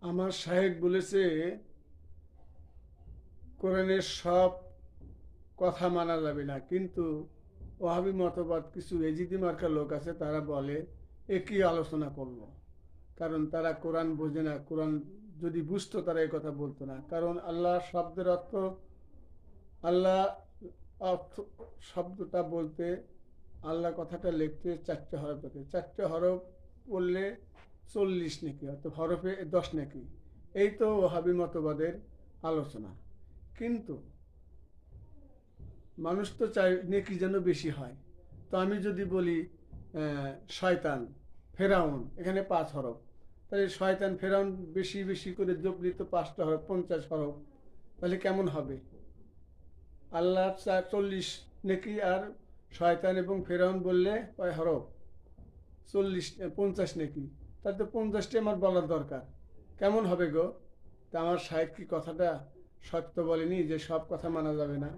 আমার শাহেক বলেছে কোরআনের সব কথা মানা যাবে না, কিন্তু ওহাবি মতবাদ কিছু এজিদি মার্কা লোক আছে, তারা বলে একই আলোচনা করলো। কারণ তারা কোরআন বোঝে না। কোরআন যদি বুঝতো তারা এই কথা বলতো না। কারণ আল্লাহ শব্দের অর্থ, আল্লাহ অর্থ শব্দটা বলতে, আল্লাহ কথাটা লিখতে 4টে হরফ থাকে। 4টে হরফ পড়লে 40 নাকি, অর্থাৎ হরফে 10 নাকি। এই তো ওহাবি মতবাদের আলোচনা। কিন্তু মানুষ তো চায় নেকি যেন বেশি হয়। তো আমি যদি বলি শয়তান, ফেরাউন, এখানে 5 হরফ, তাহলে শয়তান ফেরাউন বেশি বেশি করে যোগলি তো 5টা হরফ, 50 হরফ। তাহলে কেমন হবে? আল্লাহ 40 নেকি, আর শয়তান এবং ফেরাউন বললে কয় হরফ? 40, 50 নাকি। তাহলে তো 50টি আমার বলার দরকার। কেমন হবে গো? তা আমার সাহেব কি কথাটা সত্য বলেনি যে সব কথা মানা যাবে না?